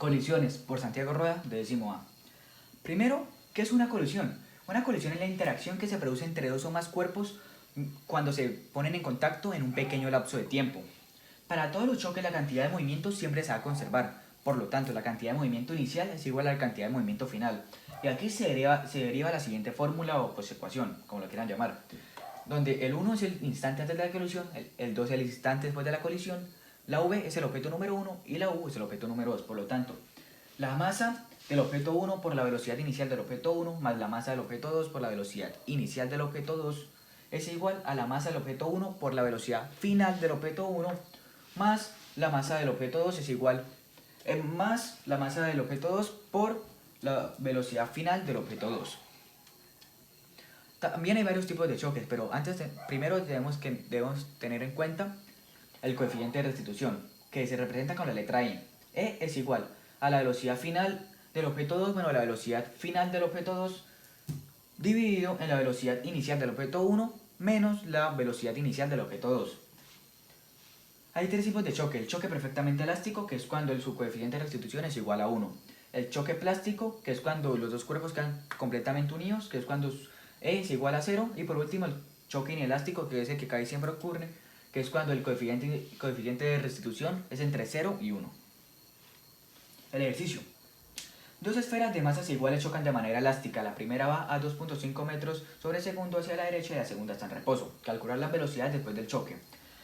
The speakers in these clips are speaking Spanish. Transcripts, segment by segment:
Colisiones por Santiago Rueda de décimo A. Primero, ¿qué es una colisión? Una colisión es la interacción que se produce entre dos o más cuerpos cuando se ponen en contacto en un pequeño lapso de tiempo. Para todos los choques la cantidad de movimiento siempre se va a conservar, por lo tanto la cantidad de movimiento inicial es igual a la cantidad de movimiento final. Y aquí se deriva la siguiente fórmula o pues ecuación, como lo quieran llamar, donde el 1 es el instante antes de la colisión, el 2 es el instante después de la colisión, la V es el objeto número 1 y la U es el objeto número 2. Por lo tanto, la masa del objeto 1 por la velocidad inicial del objeto 1 más la masa del objeto 2 por la velocidad inicial del objeto 2 es igual a la masa del objeto 1 por la velocidad final del objeto 1 más la masa del objeto 2 es igual más la masa del objeto 2 por la velocidad final del objeto 2. También hay varios tipos de choques, pero primero debemos tener en cuenta el coeficiente de restitución, que se representa con la letra E. E es igual a la velocidad final del objeto 2 menos la velocidad final del objeto 2 dividido en la velocidad inicial del objeto 1 menos la velocidad inicial del objeto 2. Hay tres tipos de choque: el choque perfectamente elástico, que es cuando su coeficiente de restitución es igual a 1. El choque plástico, que es cuando los dos cuerpos quedan completamente unidos, que es cuando E es igual a 0. Y por último el choque inelástico, que es el que casi siempre ocurre, que es cuando el coeficiente de restitución es entre 0 y 1. El ejercicio. Dos esferas de masas iguales chocan de manera elástica. La primera va a 2.5 metros sobre segundo hacia la derecha y la segunda está en reposo. Calcular las velocidades después del choque.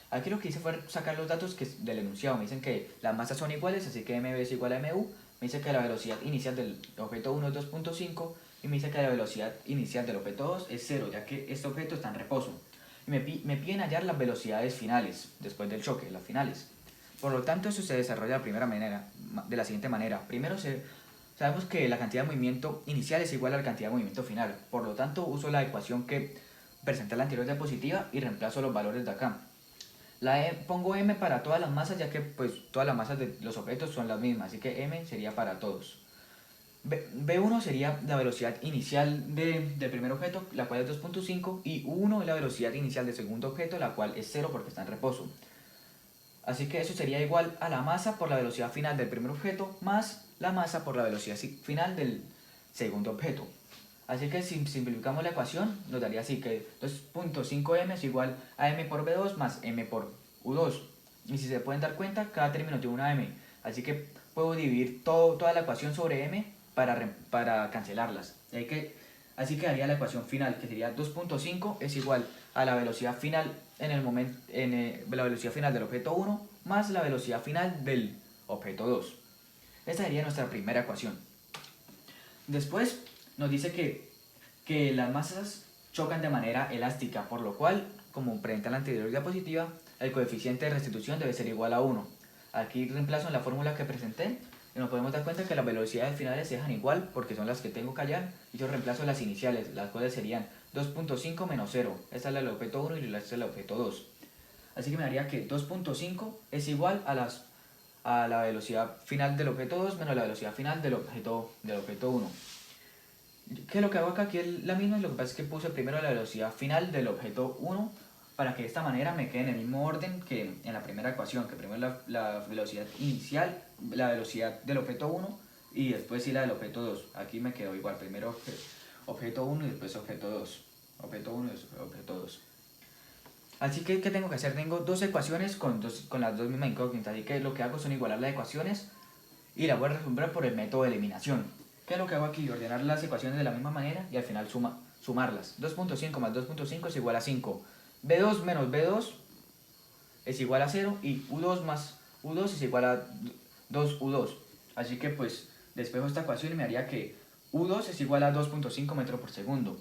Aquí lo que hice fue sacar los datos del enunciado. Me dicen que las masas son iguales, así que mv es igual a mu. Me dice que la velocidad inicial del objeto 1 es 2.5 y me dice que la velocidad inicial del objeto 2 es 0, ya que este objeto está en reposo. Y me piden hallar las velocidades finales después del choque, las finales. Por lo tanto, eso se desarrolla de la siguiente manera. Primero sabemos que la cantidad de movimiento inicial es igual a la cantidad de movimiento final. Por lo tanto, uso la ecuación que presenté en la anterior diapositiva y reemplazo los valores de acá. Pongo m para todas las masas, ya que pues todas las masas de los objetos son las mismas, así que m sería para todos. B1 sería la velocidad inicial del primer objeto, la cual es 2.5, y U1 es la velocidad inicial del segundo objeto, la cual es 0 porque está en reposo. Así que eso sería igual a la masa por la velocidad final del primer objeto más la masa por la velocidad final del segundo objeto. Así que si simplificamos la ecuación, nos daría así que 2.5m es igual a m por b2 más m por u2. Y si se pueden dar cuenta, cada término tiene una m. Así que puedo dividir toda la ecuación sobre m para cancelarlas. Así quedaría la ecuación final, que sería 2.5 es igual a la velocidad final la velocidad final del objeto 1 más la velocidad final del objeto 2. Esta sería nuestra primera ecuación. Después nos dice que las masas chocan de manera elástica, por lo cual, como presenté en la anterior diapositiva, el coeficiente de restitución debe ser igual a 1. Aquí reemplazo en la fórmula que presenté y nos podemos dar cuenta que las velocidades finales se dejan igual porque son las que tengo que hallar, y yo reemplazo las iniciales, las cuales serían 2.5 menos 0. Esta es la del objeto 1 y esta es la del objeto 2. Así que me daría que 2.5 es igual a la velocidad final del objeto 2 menos la velocidad final del objeto 1. ¿Qué es lo que hago acá? Aquí es la misma, lo que pasa es que puse primero la velocidad final del objeto 1 para que de esta manera me quede en el mismo orden que en la primera ecuación, que primero la velocidad inicial, la velocidad del objeto 1 y después sí la del objeto 2. Aquí me quedó igual, primero objeto 1 y después objeto 2. Objeto 1 y después objeto 2. Así que, ¿qué tengo que hacer? Tengo dos ecuaciones con las dos mismas incógnitas, así que lo que hago son igualar las ecuaciones y las voy a resolver por el método de eliminación. ¿Qué es lo que hago aquí? Ordenar las ecuaciones de la misma manera y al final sumarlas. 2.5 más 2.5 es igual a 5. B2 menos B2 es igual a 0 y U2 más U2 es igual a 2U2. Así que pues despejo esta ecuación y me haría que U2 es igual a 2.5 metros por segundo.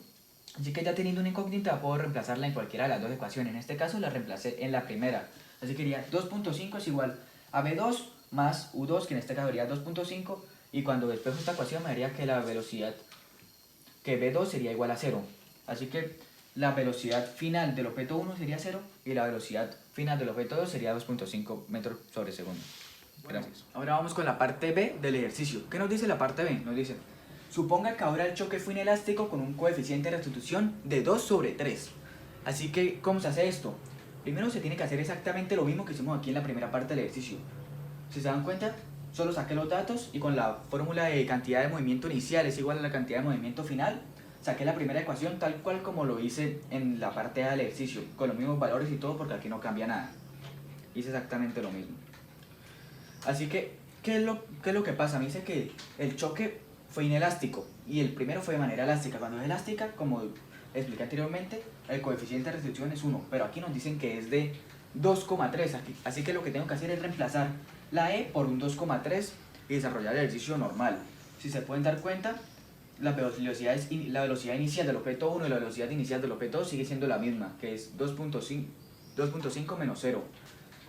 Así que ya teniendo una incógnita puedo reemplazarla en cualquiera de las dos ecuaciones. En este caso la reemplacé en la primera. Así que diría 2.5 es igual a B2 más U2, que en este caso sería 2.5. Y cuando despejo esta ecuación me daría que la velocidad, que B2 sería igual a 0. Así que la velocidad final del objeto 1 sería 0 y la velocidad final del objeto 2 sería 2.5 metros sobre segundo. Gracias. Ahora vamos con la parte B del ejercicio. ¿Qué nos dice la parte B? Nos dice: suponga que ahora el choque fue inelástico con un coeficiente de restitución de 2 sobre 3. Así que, ¿cómo se hace esto? Primero se tiene que hacer exactamente lo mismo que hicimos aquí en la primera parte del ejercicio. Si se dan cuenta, solo saqué los datos y con la fórmula de cantidad de movimiento inicial es igual a la cantidad de movimiento final, saqué la primera ecuación tal cual como lo hice en la parte A del ejercicio, con los mismos valores y todo porque aquí no cambia nada. Hice exactamente lo mismo. Así que, ¿qué es lo que pasa? Me dice que el choque fue inelástico y el primero fue de manera elástica. Cuando es elástica, como expliqué anteriormente, el coeficiente de restricción es 1, pero aquí nos dicen que es de 2,3, así que lo que tengo que hacer es reemplazar la E por un 2,3 y desarrollar el ejercicio normal. Si se pueden dar cuenta, la velocidad inicial del objeto 1 y la velocidad inicial del objeto 2 sigue siendo la misma, que es 2.5 menos 0.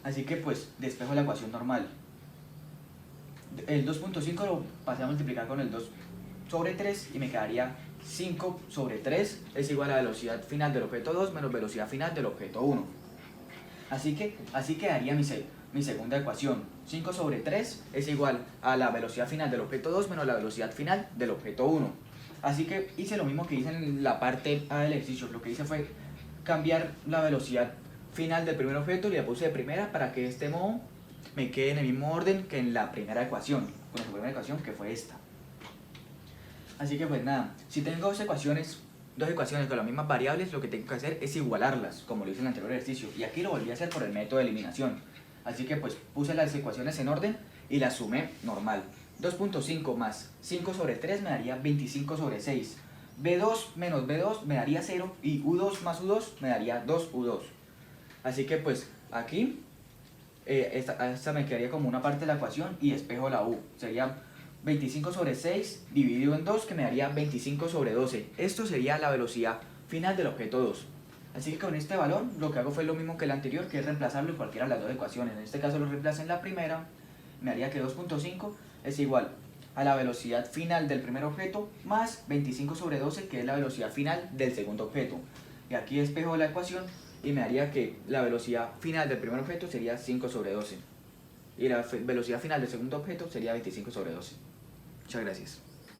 Así que pues despejo la ecuación normal. El 2.5 lo pasé a multiplicar con el 2 sobre 3 y me quedaría 5 sobre 3 es igual a la velocidad final del objeto 2 menos velocidad final del objeto 1. Así quedaría mi segunda ecuación. 5 sobre 3 es igual a la velocidad final del objeto 2 menos la velocidad final del objeto 1. Así que hice lo mismo que hice en la parte A del ejercicio. Lo que hice fue cambiar la velocidad final del primer objeto y la puse de primera para que de este modo me quede en el mismo orden que en la primera ecuación, con la primera ecuación que fue esta. Así que pues nada, si tengo dos ecuaciones con las mismas variables, lo que tengo que hacer es igualarlas, como lo hice en el anterior ejercicio, y aquí lo volví a hacer por el método de eliminación. Así que pues puse las ecuaciones en orden y las sumé normal. 2.5 más 5 sobre 3 me daría 25 sobre 6. B2 menos B2 me daría 0 y U2 más U2 me daría 2U2. Así que pues aquí esta me quedaría como una parte de la ecuación y despejo la U. Sería 25 sobre 6 dividido en 2 que me daría 25 sobre 12. Esto sería la velocidad final del objeto 2. Así que con este valor lo que hago fue lo mismo que el anterior, que es reemplazarlo en cualquiera de las dos ecuaciones. En este caso lo reemplazo en la primera, me haría que 2.5 es igual a la velocidad final del primer objeto más 25 sobre 12 que es la velocidad final del segundo objeto. Y aquí despejo la ecuación y me haría que la velocidad final del primer objeto sería 5 sobre 12 y la velocidad final del segundo objeto sería 25 sobre 12. Muchas gracias.